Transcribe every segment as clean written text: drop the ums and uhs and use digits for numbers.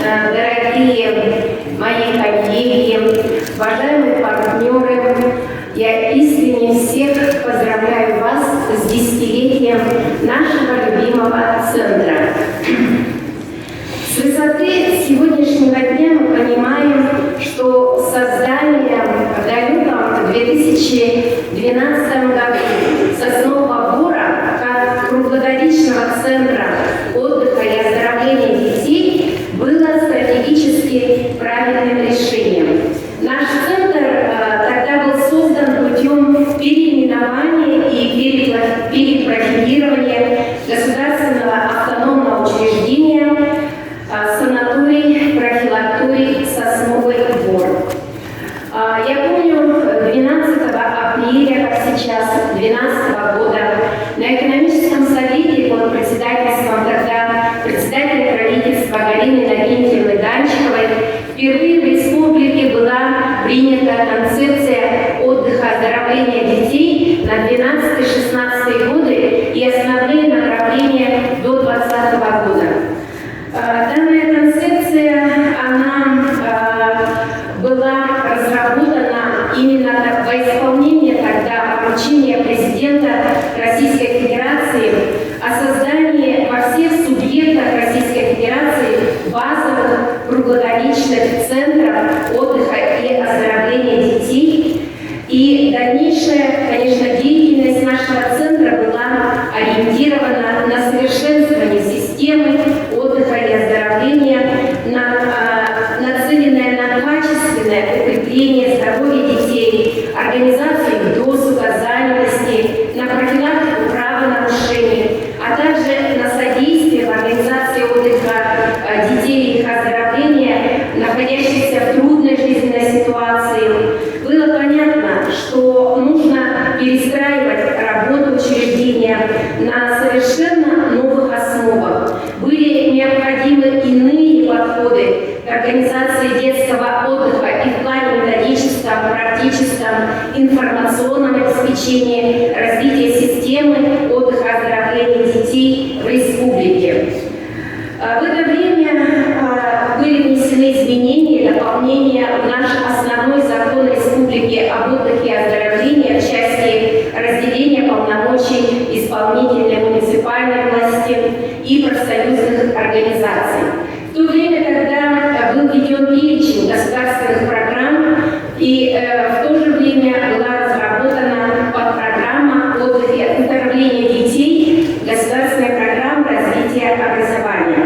дорогие мои коллеги, уважаемые партнеры, я искренне всех поздравляю вас с десятилетием нашего любимого центра. С высоты сегодняшнего дня мы понимаем, что создание в далеком 2012 году Соснового Бора как круглогодичного центра отдыха и оздоровления детей было стратегически правильным решением. Наш центр тогда был создан путем переименования и перепрофилирования государственного автономного учреждения санаторий профилакторий «Сосновый Бор». Я помню, 12 апреля, как сейчас, 2012 года, на экономическом совете под председательством тогда председателя правительства Галины Иннокентьевны Данчиковой впервые в республике была принята концепция отдыха и оздоровления детей на 12-16 годы и основные направления до 2020 года. Данная концепция, она была разработана именно во исполнение тогда поручения президента Российской Федерации о создании во всех субъектах Российской Федерации базовых круглогодичных центров отдыха и оздоровления детей. И дальнейшая, конечно, деятельность нашего центра была ориентирована на совершенствование системы отдыха и оздоровления, нацеленная на качественное укрепление здоровья детей, организацию досуга, занятости, на профилактику правонарушений, а также на содействие в организации отдыха детей и их оздоровления, находящихся в трудной жизненной ситуации. Было понятно, что нужно перестраивать работу учреждения на совершенно новых основах. Были необходимы иные подходы к организации детского отдыха и в плане методическом, практическом, информационном обеспечении развития системы отдыха и оздоровления детей в республике. В это время были внесены изменения и дополнения в наш основной закон Республики об отдыхе и оздоровлении в части разделения полномочий исполнительной муниципальной власти и профсоюзных организаций. В то время, когда был введен перечень государственных программ, и в то же время была разработана подпрограмма отдыха и оздоровления детей, государственная программа развития образования.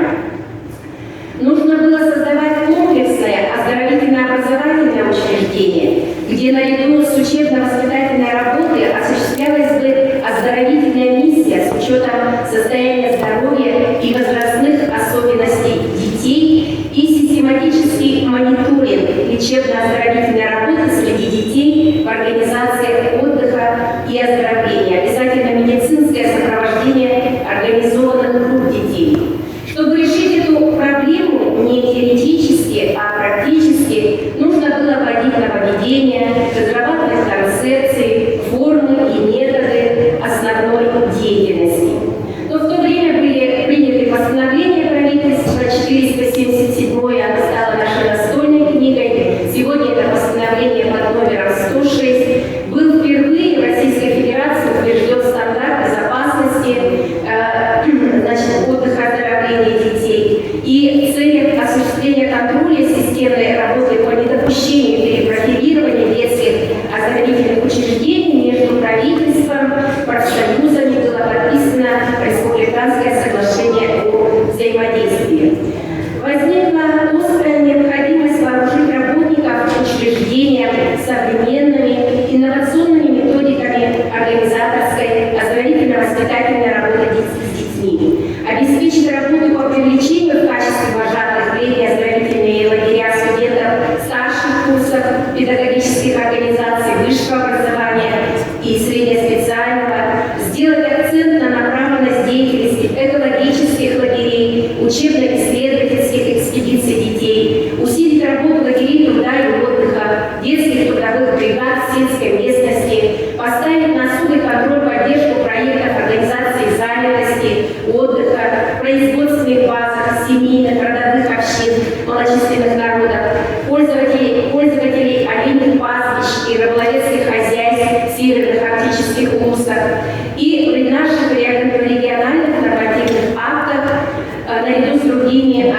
Нужно было создавать комплексное оздоровительно-образовательное учреждение, где наряду с учебно-воспитательной работой осуществлялась бы оздоровительная миссия с учетом состояния здоровья и возрастных особенностей детей и систематический мониторинг лечебно-оздоровительной работы среди детей в организациях отдыха и оздоровления, обязательно медицинское сопровождение организованных групп детей. Чтобы решить эту проблему не теоретически, а практически, нужно было вводить нововведения, разрабатывать концепции, формы и методы основной деятельности. Но в то время были приняты постановления правительства 477, оно стало нашей настольной книгой. Сегодня это постановление под номером 106. Был впервые в Российской Федерации утвержден стандарт безопасности отдыха и оздоровления детей. И в целях осуществления контроля системной работы по недопущению перепрофилирования детских оздоровительных учреждений между правительством, профсоюзами было подписано Республиканское соглашение о взаимодействии. Возникла острая необходимость вооружить работников учреждения современными инновационными методиками организаторской оздоровительно-воспитательной работы с детьми, обеспечить работу по привлечению в качестве вожатых в летние оздоровительные лагеря студентов старших курсов педагогических организаций высшего образования и среднеспециального, сделать акцент на направленность деятельности экологических лагерей, учебно-исследовательских экспедиций детей, усилить работу лагерей труда и отдыха, детских трудовых бригад в сельской местности, поставить на суд и контроль поддержку проектов организации занятости, отдыха, производственных базах, семейных, родовых общин, малочисленных народов, пользователей оленьих пастбищ и рыболовецких хозяйств в северных арктических улусах и в наших региональных нормативных актах наряду с другими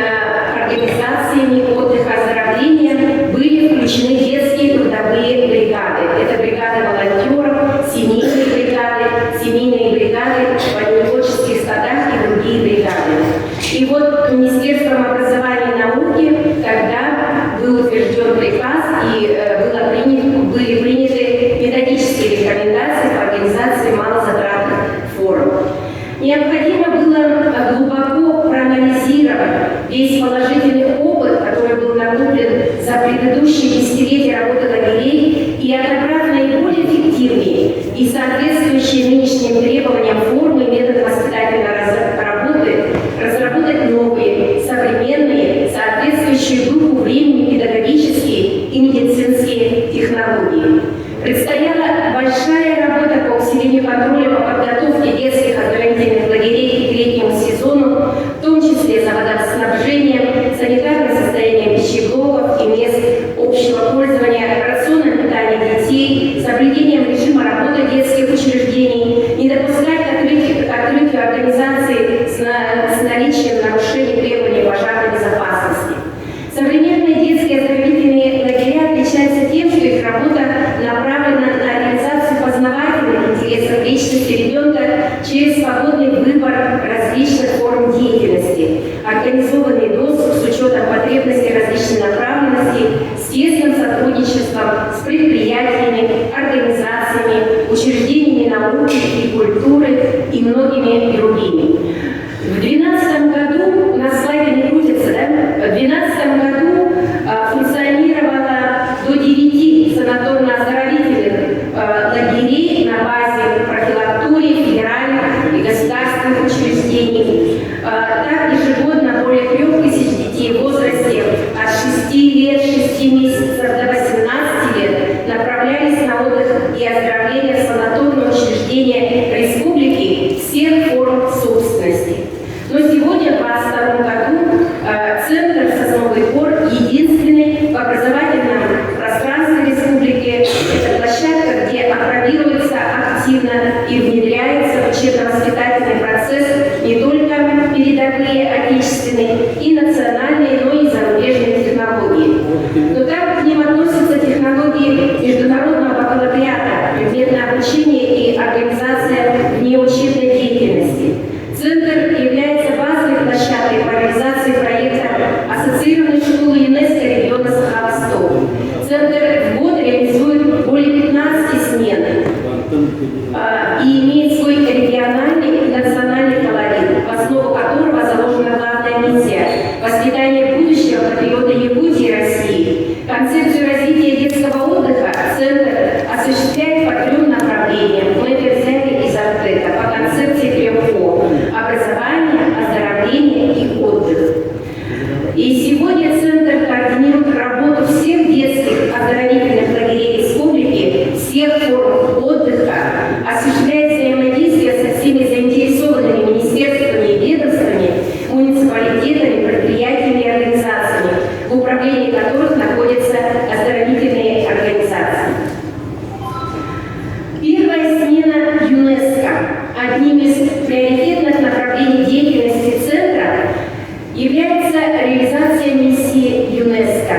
организациями отдыха и оздоровления были включены детские трудовые бригады. Это бригады волонтеров, семейные бригады в оленеводческих стадах и другие бригады. И вот Министерством образования и науки тогда был утвержден приказ и были приняты методические рекомендации по организации малозатратных форм. Необходимо было глубоко проанализировать весь положительный опыт, который был накоплен за предыдущие десятилетия работы лагерей, и, отобрав наиболее эффективные и соответствующие нынешним требованиям формы и методы воспитательной работы, разработать новые, современные, соответствующие духу времени педагогические и медицинские технологии. Предстояла большая работа по усилению контроля по подготовке детских оздоровительных лагерей к летнему сезону, в том числе за водоснабжением, санитарным состоянием пищеблоков и мест общего пользования, рационным питанием детей, соблюдением режима работы детских учреждений, не допускать к открытию организации с наличием нарушений требований пожарной безопасности. Современные детские оздоровительные лагеря отличаются тем, что их работа направлена на реализацию познавательных интересов личности ребенка через свободный выбор различных форм деятельности, организованный доступ с учетом потребностей различной направленности, с тесным сотрудничеством с предприятиями, организациями, учреждениями науки и культуры и многими другими. В 2012 году, на слайде не крутится, да? В 2012 году функционировало до 9 санаторно-оздоровительных лагерей на базе профилакторий, федеральных и государственных учреждений. Так, ежегодно более 3000 детей в возрасте от 6 лет, 6 месяцев до 18 лет направлялись на отдых и оздоровление в санаторные учреждения республики всех форм собственности. Но сегодня, в 2022 году, Центр «Сосновый Бор» единственный в образовательном пространстве республики. Это площадка, где апробируется активно и внедряется в учебно-воспитательный процесс не только передовые отечественные и национальные, но и зарубежные технологии. Но так к ним относятся технологии международного бакалавриата, предметное обучение и организация внеучебной деятельности. Центр является базовой площадкой по реализации проекта ассоциированной школы ЮНЕСКО региона Саха-Восток. Центр в год реализует более 15 смен и имеет свой региональный и национальный колорит, в основу которого заложена главная миссия – воспитание будущего патриота Якутии и России. Концепцию развития детского отдыха Центр осуществляет по 3 направлениям. Мы это взяли из Артека по концепции 3 О – образование, оздоровление и отдых. И сегодня Центр координирует работу всех детских оздоровительных лагерей республики, всех форм отдыха, осуществляет взаимодействие со всеми заинтересованными министерствами и ведомствами, муниципалитетами, предприятиями и организациями, в управлении которых находятся оздоровительные организации. Первая смена ЮНЕСКО. Одним из приоритетных направлений деятельности Центра является реализация миссии ЮНЕСКО.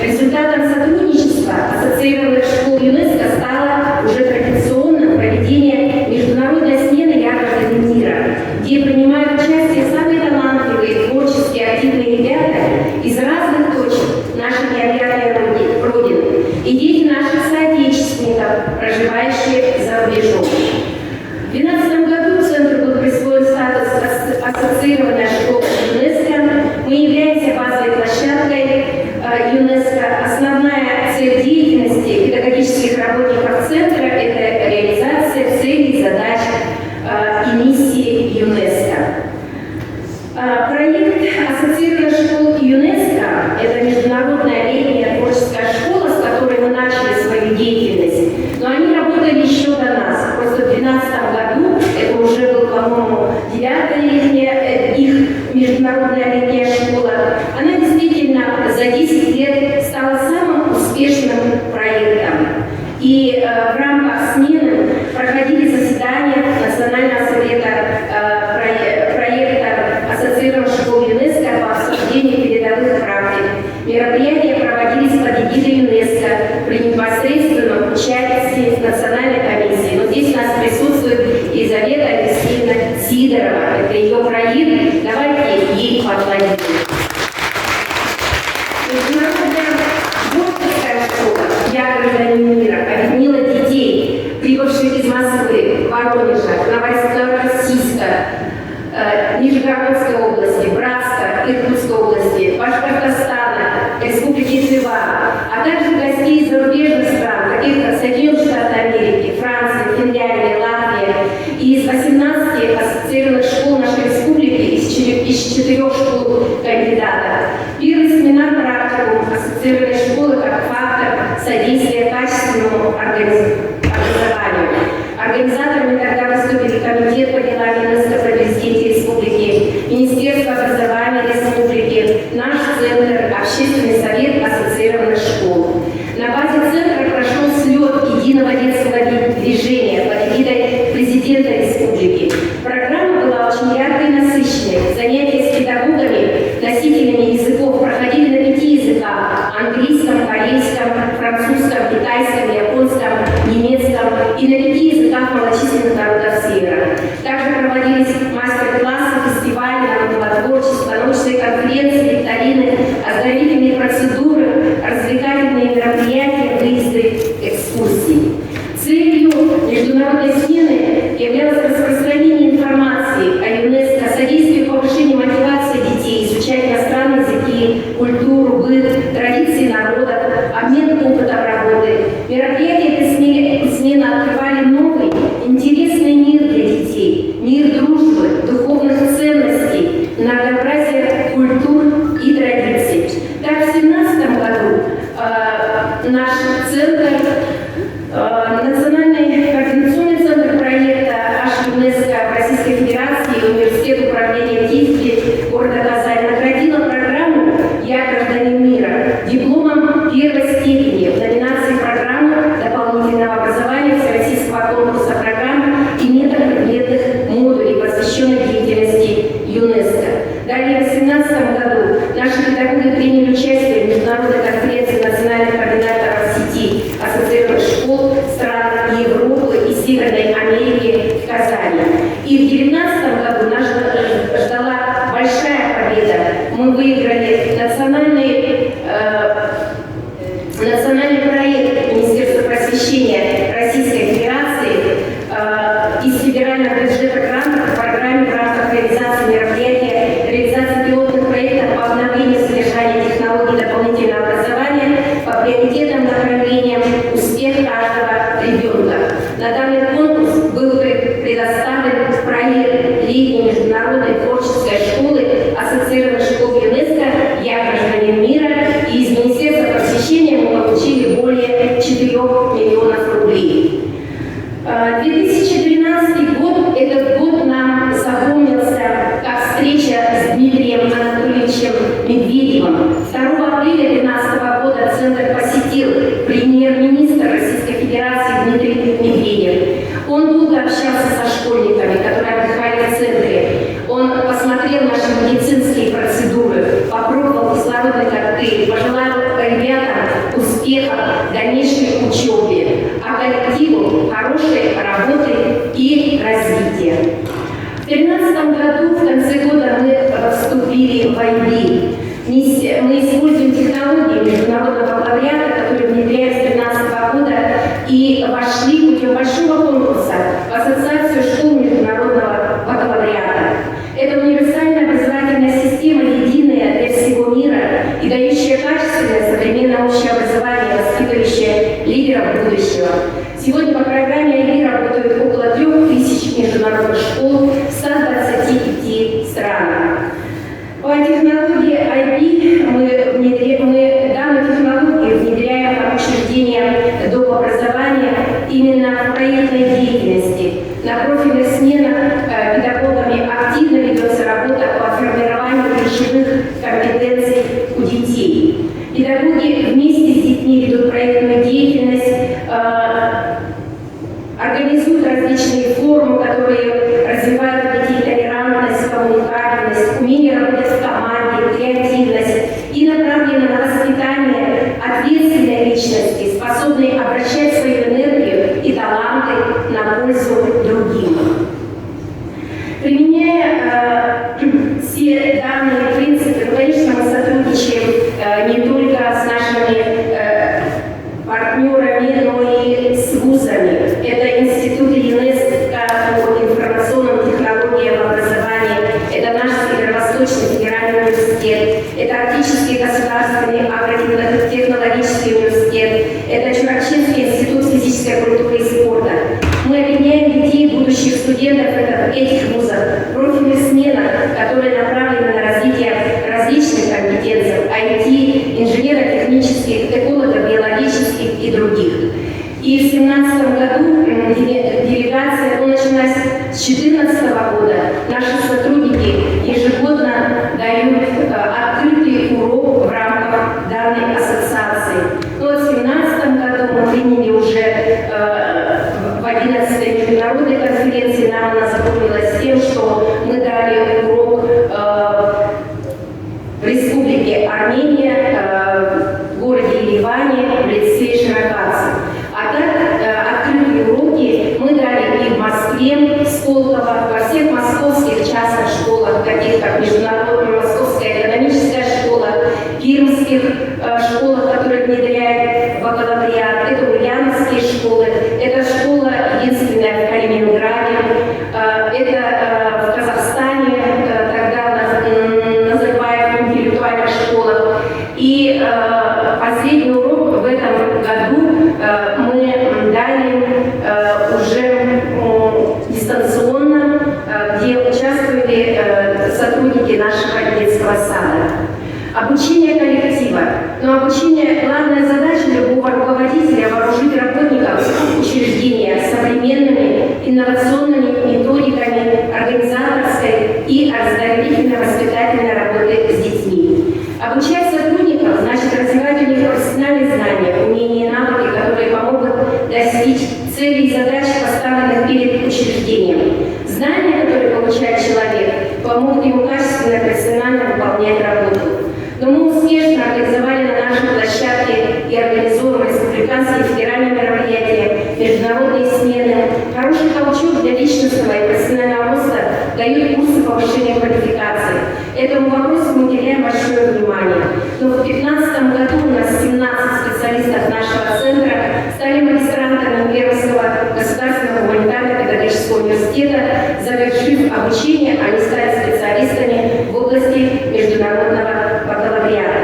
Результатом сотрудничества ассоциированных школ ЮНЕСКО стало уже традиционное проведение международной смены «Я-гражданин мира», где принимают участие самые талантливые, творчески активные ребята из разных точек нашей необъятной Родины и дети наших соотечественников, проживающих за рубежом. В 2012 году Центру был присвоен статус ассоциированной школы ЮНЕСКО. Мы являемся базовой площадкой ЮНЕСКО. Основная цель деятельности педагогических работников Центра – это реализация целей, задач и миссии ЮНЕСКо. Проект ассоциированных школ ЮНЕСКо – это международная летняя творческая школа, с которой мы начали свою деятельность. Но они работали еще до нас. Просто в 2012 году, это уже был, по-моему, 9-й их международная летняя школа, она действительно за 10 лет стала самым успешным проектом. И в рамках смены проходили заседания Национального совета проекта ассоциированных школ ЮНЕСКО по обсуждению передовых практик. Мероприятия проводились под эгидой ЮНЕСКО при непосредственном участии Национальной комиссии. Но здесь у нас присутствует Елизавета Алексеевна Сидорова. Это ее проект. Давайте ей поаплодируем. Международная Горьковская школа «Я гражданин мира» объединила детей, прибывших из Москвы, Воронежа, Новороссийска, Нижегородской области, Братска, Иркутской области, Башкортостана, Республики Тыва, а также гостей из зарубежных стран, таких как Соединенные Штаты Америки, Франция, Финляндия, Латвия, и из 18 ассоциированных школ нашей республики, из 4 школ кандидатов. Первый семинар практикум ассоциированной школы как фактор содействия качественному образованию. Организаторами тогда выступили Комитет по делам ЮНЕСКО при президенте республики, Министерство образования республики, наш центр, Общественный совет ассоциированных школ. На базе центра прошел слет единого детского движения под эгидой президента республики. Программа была очень яркой и насыщенной. Занятия с педагогами, носителями языков проходили на 5 языках: английском, корейском, французском, китайском, японском, немецком и на 5 языках малочисленных народов Севера. Также проводились мастер-классы, фестивали, творчество, научные конференции, викторины, оздоровительные процедуры, развлекательные мероприятия, выезды, экскурсии. Целью международной смены являлось распространение информации о ЮНЕСКО, содействие повышению мотивации детей, изучать иностранные языки, культуру, быт, традиции народов, обмен опытом работы. Мероприятия этой смены открывали новый, интересный мир для детей, мир дружбы, духовных ценностей, многообразие культур и традиций. Так, в 2017 году наш центр, Национальный координационный центр проекта ЮНЕСКО в Российской Федерации и Университет управления ТИФКИ города Казань наградила программу «Я гражданин мира» дипломом первой степени в номинации «Программа дополнительного образования Всероссийского конкурса программ и метапредметных модулей, посвященных деятельности ЮНЕСКО». Далее, в 2018 году наши педагоги приняли участие в международной конференции национальных координаторов сети ассоциированных школ стран Европы и Северной Америки в Казани. И в 2019 году нас ждала большая победа. Мы выиграли национальный проект Министерства просвещения Российской Федерации из федерального бюджета грантов в программе в рамках реализации мероприятия, реализации пилотных проектов по обновлению содержания технологий дополнительного образования по приоритетным направлениям «Успех каждого ребенка». На данный конкурс был предоставлен проект летней международной творческой школы ассоциированных школ ЮНЕСКО «Я гражданин мира», и из Министерства просвещения мы получили более 4 миллионов рублей. 2013 год, этот год нам запомнился как встреча с Дмитрием Анатольевичем Медведевым. 2 апреля 2013 года Центр посетил премьер-министр Российской Федерации Дмитрий Медведев. Он долго общался со школьниками, которые отдыхали в центре. Он посмотрел наши медицинские процедуры, попробовал кислородный коктейль, пожелал ребятам успеха в дальнейшей учебе, а коллективу хорошей работы и развития. В 2013 году, в конце года, мы вступили в IB. Мы используем технологии международного бакалавриата, которые внедряются с 2013 года, и вошли путем большого конкурса в Ассоциацию школ международного бакалавриата. Это универсальная образовательная система, единая для всего мира и дающая качественное современное общее образование, воспитывающее лидеров будущего. Сегодня по программе IB работают около 3000 международных школ в 125 странах. По технологии IB мы данную технологию внедряем в учреждения доп. Образования именно в проектной деятельности. На профильных сменах педагогами активно ведется работа по формированию ключевых компетенций у детей. Педагоги вместе с детьми ведут проектную деятельность, организуют различные форумы, которые развивают у детей толерантность, коммуникабельность, умение работать в команде, креативность и направлены на воспитание ответственной личности, способной обращать свою энергию и таланты на пользу другим. Применяя все данные принципы, конечно, мы сотрудничаем не только с нашими партнерами, но и с вузами. Это институты ЮНЕСКО по информационным технологиям образования, это наш Северо-Восточный федеральный университет, это Арктический государственный агротехнологический университет, это Чуракчинский институт физической культуры и спорта. Мы объединяем детей, будущих студентов этих вузов, профильных сменах, которые направлены на развитие различных компетенций, IT, инженерно-технических, эколого-биологических и других. И в 2017 году делегация, начиная с 2014 года, наши сотрудники ежегодно дают открытый урок в рамках данной ассоциации. Но в 2017 году мы приняли уже в 11-й международной конференции, нам она запомнилась тем, что мы дали урок в Республике Армения, в городе Ереване, в лицее Широканцев. А так, открытые уроки мы дали и в Москве, в Сколково, во всех московских частных школах, таких как Международная Московская экономическая школа, пермских школах, которые внедряют бакалавриат, это ульяновские школы, это школа единственная в Калининграде, это в Казахстане, тогда называют интеллектуальных школах. И последний урок в этом году мы дали уже дистанционно, где участвовали сотрудники нашего детского сада. Обучение коллектива. Но обучение, главная задача любого руководителя — вооружить работников учреждения современными инновационными методиками организаторской и оздоровительно-воспитательной работы с детьми. Обучать сотрудников значит развивать у них профессиональные знания, умения и навыки, которые помогут достичь целей и задач, поставленных перед учреждением. Знания, которые получает человек, помогут ему качественно и профессионально выполнять работу. Но мы успешно организовали на нашей площадке и организовываем республиканские федеральные мероприятия, международные смены. Хороший толчок для личностного и профессионального роста дают курсы повышения квалификации. Этому вопросу мы уделяем большое внимание. Но в 2015 году у нас 17 специалистов нашего центра стали магистрантами Пермского государственного гуманитарно-педагогического университета, завершив обучение, они стали специалистами в области международного бакалавриата.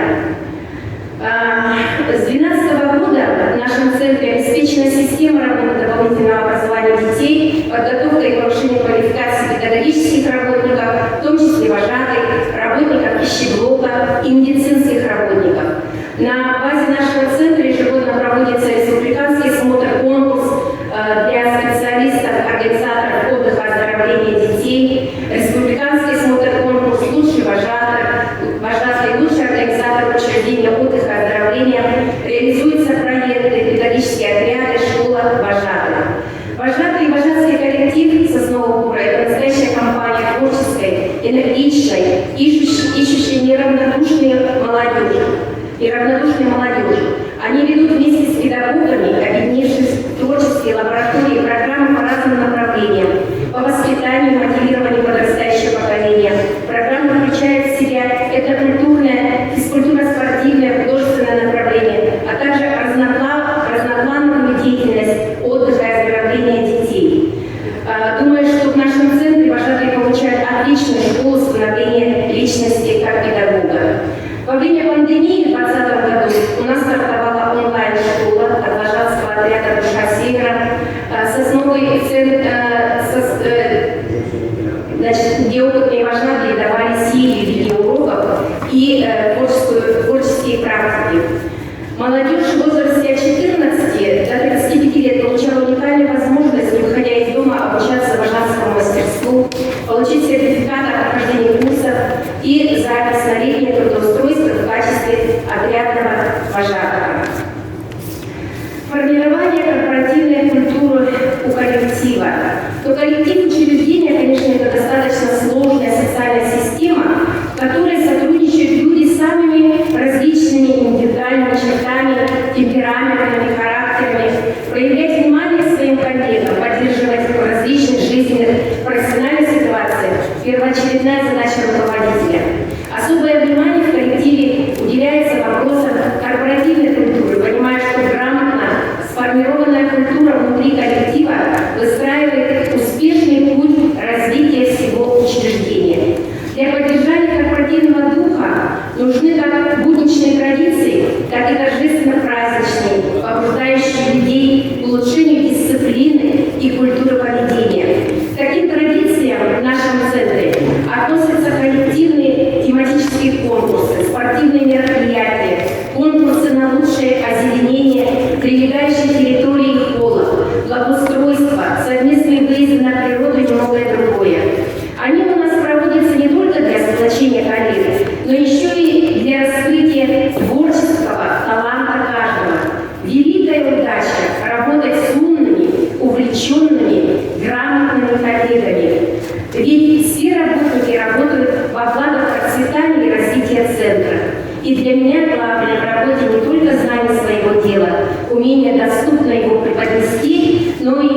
С 2012 года в нашем центре обеспечена система работы дополнительного образования детей, подготовка и повышение квалификации педагогических работников, в том числе вожатых, работников пищеблока и медицинских работников. На базе нашего центра ежегодно проводится республиканский смотр-конкурс для специалистов, организаторов отдыха и оздоровления детей, республиканский смотр-конкурс «Лучший вожатый, лучший организатор учреждения отдыха и оздоровления», реализуются проекты, педагогические отряды, школа вожатых. Вожатый и вожатский коллектив Соснового Бора — это настоящая компания творческой, энергичной, ищущей неравнодушной молодежи. Они ведут вместе с педагогами, объединившись в творческие лаборатории, программы по разным направлениям, по воспитанию и мотивированию подрастающего поколения. Программа включает в себя этнокультурное, физкультурно-спортивное, художественное направление, а также разноплановую деятельность отдыха и оздоровления детей. Думаю, что в нашем центре вожатые получают отличную школу становления личности как педагога. Во время пандемии в 2020 году у нас стартовала онлайн-школа от Ложатского отряда «Душа Севера», Сосновый центр, где опытные вожатые давали серию видеоуроков и творческие практики. Молодежь в возрасте от 14 до 35 лет получала уникальную возможность, не выходя из дома, обучаться вожатскому мастерству, получить сертификат о прохождении курсов и запись на летнее трудоустройство в качестве отрядного вожатого. Формирование корпоративной культуры у коллектива. То коллектив учреждения, конечно, это достаточно сложная социальная система, в которой сотрудничают люди с самыми различными индивидуальными чертами, темпераментами, характерами, проявлять внимание своим коллегам, поддерживать в различных жизненных, профессиональных ситуациях первоочередная задача руководителя. Особое внимание в коллективе уделяется вопросам корпоративной культуры, понимая, что грамотно сформированная культура внутри коллектива выстраивает успешный путь развития всего учреждения. Для поддержания корпоративного духа нужны как будничные традиции, так и торжественно-праздничные, побуждающие людей к улучшению дисциплины и культуры поведения. К таким традициям в нашем центре относятся коллективные тематические конкурсы, спортивные мероприятия, конкурсы на лучшее озеленение прилегающей территории холла, благоустройство, совместные выезды на природу и многое другое. Они у нас проводятся не только для сплочения коллег, но еще и для раскрытия творческого таланта каждого. Великая удача работать с умными, увлеченными, грамотными коллегами. Ведь все работники работают во благо процветания и развития центра. И для меня главное в работе не только знание своего дела, умение доступно его преподнести, но и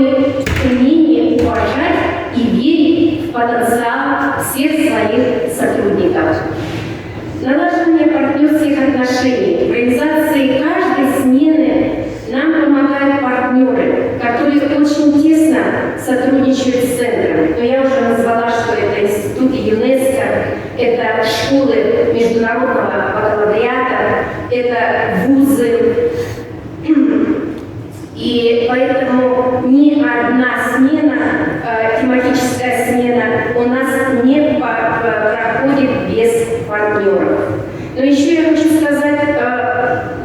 умение уважать и верить в потенциал всех своих сотрудников. Налаживание партнерских отношений. В реализации каждой смены нам помогают партнеры, которые очень тесно сотрудничают с центром. Но я уже назвала, что это институты ЮНЕСКО, это школы международного бакалавриата, это вузы. И поэтому ни одна смена, тематическая смена у нас не проходит без партнеров. Но еще я хочу сказать,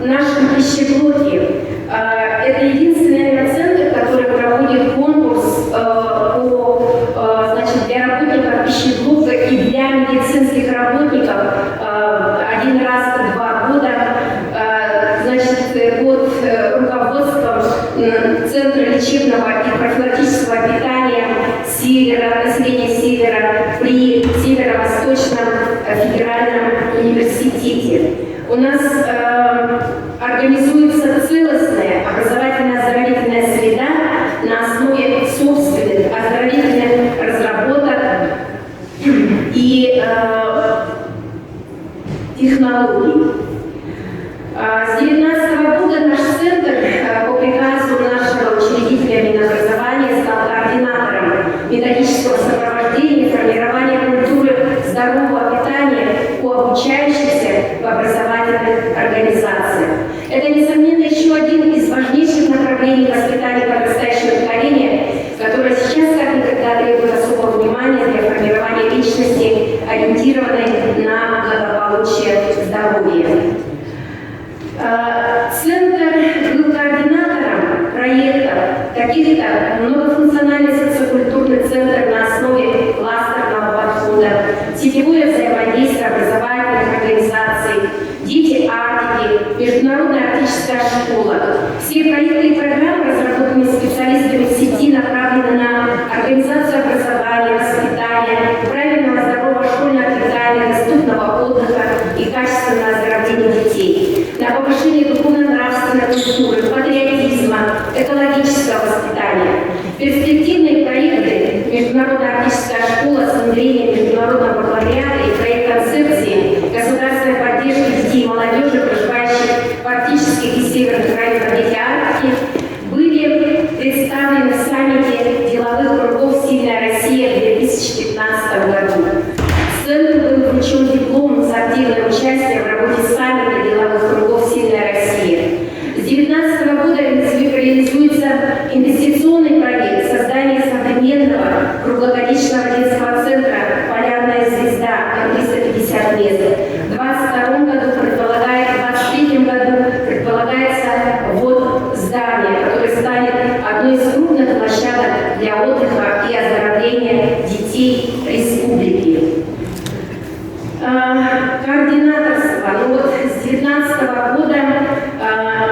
в нашем пищеблоке это единственный, наверное, центр, который проводит конкурс для работников пищеблока и для медицинских работников один раз в 2 года. Под руководством Центра лечебного и профилактического питания Севера, населения Севера при Северо-Восточном федеральном университете. У нас организуется целостная образовательно-оздоровительная среда на основе собственных оздоровительных разработок и технологий. С 2019 года наш центр по приказу нашего учредителя Минобразования стал координатором методического сопровождения и формирования культуры здорового питания у обучающихся в образовательных организациях. Это, несомненно, еще один из важнейших направлений воспитания подрастающего поколения, которое сейчас как никогда требует особого внимания для формирования личности, ориентированной на благополучие здоровья. Центр был координатором проектов таких как многофункциональный социокультурный центр на основе кластерного подхода, сетевое взаимодействие образовательных организаций, дети Арктики, международная арктическая школа. Все проекты и программы, разработанные специалистами сети, направлены на организацию образования, воспитания, правильного здорового школьного питания, доступного отдыха и качественного оздоровления детей, на повышение духовно-нравственной культуры, патриотизма, экологического воспитания. Перспективные проекты «Международная арктическая школа» с внедрением международного бакалавриата и проект концепции государственной поддержки детей и молодежи, проживающих в арктических и северных районах Тихой Арктики, были представлены в саммите деловых кругов «Сильная Россия» в 2015 году. Центру был вручен диплом за активное участие в работе саммита деловых кругов «Сильная Россия». С 2019 года реализуется инвестиционный проект создания современного круглогодичного детского центра «Полярная звезда» на 350 мест. В 2022 году в 2023 году предполагается ввод здания, которое станет одной из крупных площадок для отдыха и оздоровления детей республики. Координаторство. Ну вот с 2019 года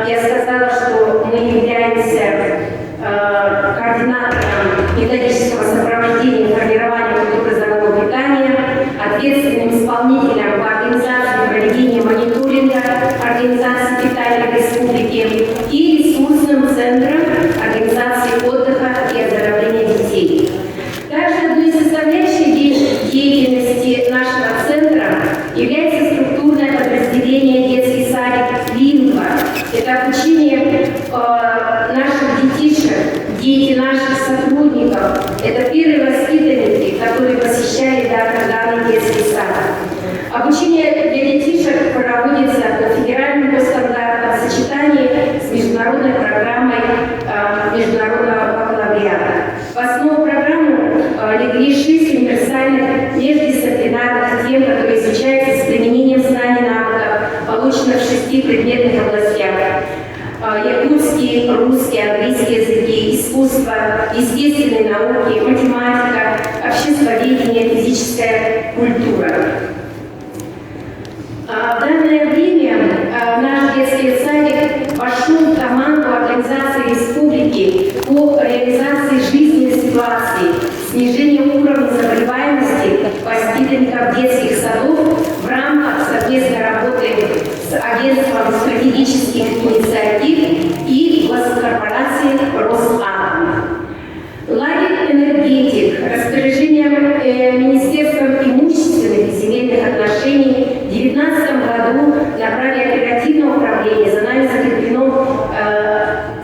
я сказала, что мы являемся координатором методического сопровождения и формирования культуры здорового питания, ответственным исполнителем по организации проведения мониторинга организации питания в республике и ресурсным центром организации отдыха и оздоровления детей. Также одной из составляющих деятельности нашего центра является структурное подразделение детский садик «Лингва». Это обучение наших детишек, дети наших сотрудников. Это первые воспитанники, которые посещали данный детский сад. Обучение для детишек проводится по федеральным стандартам в сочетании с международной программой международного бакалавриата. В основу программы легли 6 универсальных междисциплинарных тем, которые изучаются с применением знаний и навыков, полученных в 6 предметных областях: якутский, русский, английский языки, искусство, естественные науки, математика, обществоведение, физическая культура. В данное время наш детский садик вошел в команду организации республики по реализации жизненной ситуации, снижению уровня заболеваемости воспитанников детских садов в рамках совместной работы с агентством стратегических инициатив и госкорпорацией Росатом. Лагерь «Энергетик» распоряжением Министерством имущественных и земельных отношений в 2019 году на праве оперативного управления за нами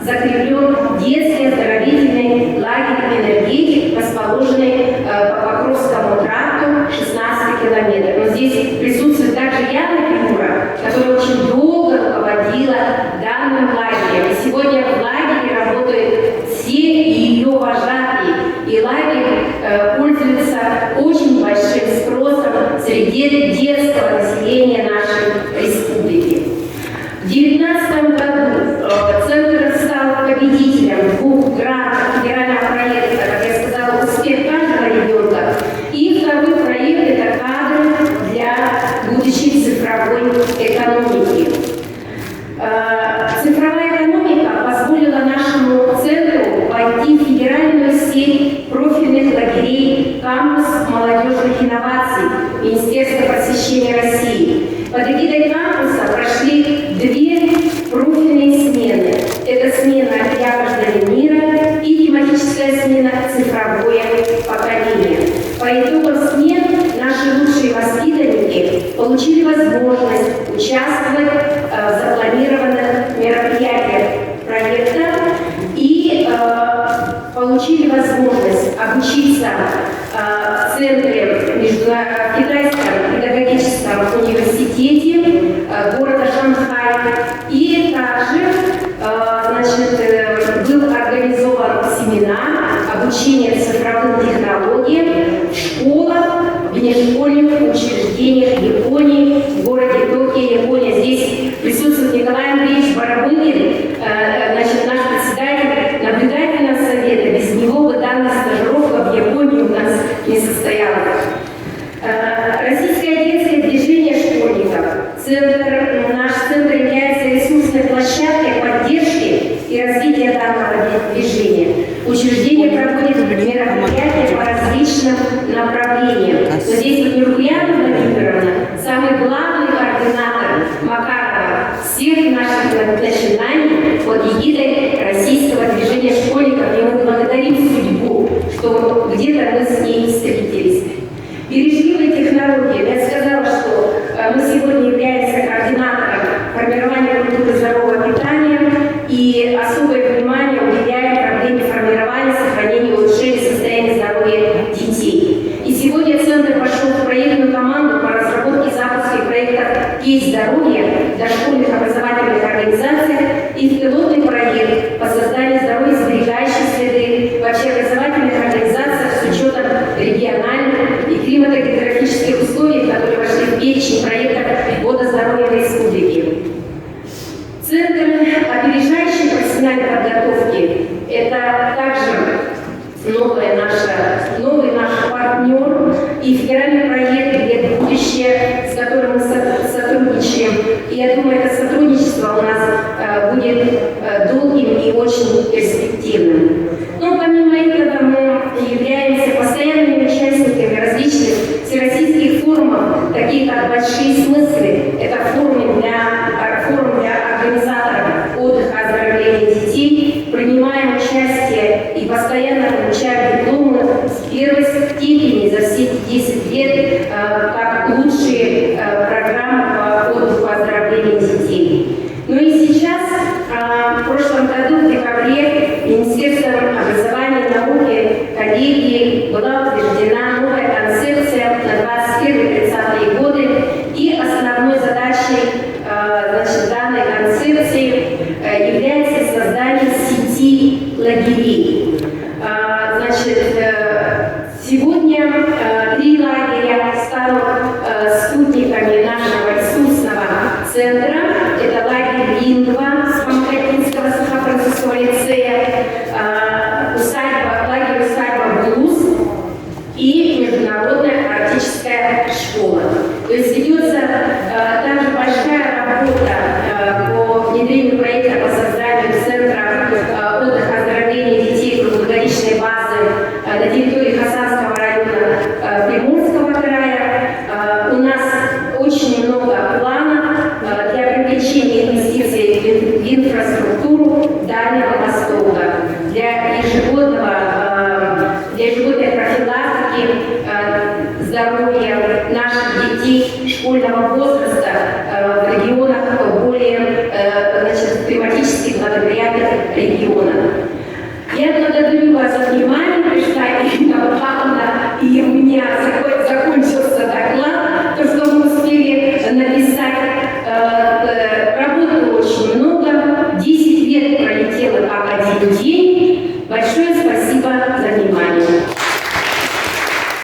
закреплен детский оздоровительный лагерь «Энергетик», расположенный по Покровскому тракту 16 километров. Но здесь присутствует также Яна Фигура, которая очень долго руководила данным лагерем. И сегодня в лагере работают все ее вожатые. И лагерь пользуется очень большим спросом среди детского населения нашей республики. В 2019 году Центр стал победителем 2 грантов федерального проекта, как я сказала, «Успех каждого ребенка». И второй проект – это кадры для будущей цифровой экономики. Цифровая экономика позволила нашему центру войти в федеральную сеть профильных лагерей «Кампус молодежных инноваций» Министерства просвещения России. Под эгидой кампуса прошли 2 профильные смены. Это смена «Я гражданин мира» и тематическая смена «Цифровое поколение». По итогам смен наши лучшие воспитанники получили возможность участвовать в запланированных мероприятиях проекта и получили возможность обучиться в Центре в Китайском педагогическом университете города Шанхай. И также был организован семинар обучения цифровым технологиям в школах, в внешкольных учреждениях Японии, в городе Токио, Япония. Здесь присутствует Николай Андреевич Барабулин, наш председатель наблюдательного совета. Без него бы данная стажировка в Японии у нас не состоялась. Российское детское движение школьников. Наш центр является ресурсной площадкой поддержки и развития данного движения. Учреждение проводит мероприятия по различным направлениям. Но здесь вот Миргуяна Владимировна, самый главный координатор Макарова всех наших начинаний под эгидой российского движения школьников. И мы благодарим судьбу, что где-то мы с ней встретились. Бережливые технологии. Я сказала, что мы сегодня являемся координатором формирования культуры здорового питания и особое внимание уделяем проблеме формирования, сохранения и улучшения состояния здоровья детей. И сегодня Центр пошел в проектную команду по разработке и запуске проекта «Кейс здоровья» в дошкольных образовательных организациях и в пилотный проект по созданию здоровья сберегающей среды в общеобразовательных организациях с учетом региональных и климатогеографических условий, которые вошли в перечень проектов года здоровья в республике. Центр опережающей профессиональной подготовки – это также новый наш партнер и федеральный проект «Лет будущее», с которым мы сотрудничаем. такие как «Большие смыслы». Это форум для организаторов отдыха, оздоровления детей. Принимаем участие и постоянно получаем дипломы с первой степени за все эти 10 лет как лучшие программы по отдыху, оздоровлению детей. Ну и сейчас, в прошлом году, в декабре, Министерством образования и науки, коллегией была утверждена новая концепция на 21-30 годы, и основной задачей данной концепции является создание сети лагерей. Сегодня 3 лагеря станут спутниками нашего ресурсного центра. Это лагерь Лингва с Панкратинского Сухо-Французского лицея, лагерь усадьба Блуз и международная арктическая школа. То есть ведется также большая работа по внедрению проекта по созданию центра отдыха, оздоровления детей круглогодичной базы на территории Хасанского района Приморского края. У нас очень много планов для привлечения инвестиций в инфраструктуру Дальнего Востока, для ежегодной профилактики здоровья наших детей школьного возраста в регионах более климатически благоприятных регионах. Я благодарю вас за внимание, пришла Ирина Павловна, и у меня закончился доклад, то, что мы успели написать. Работы очень много, 10 лет пролетело как один день.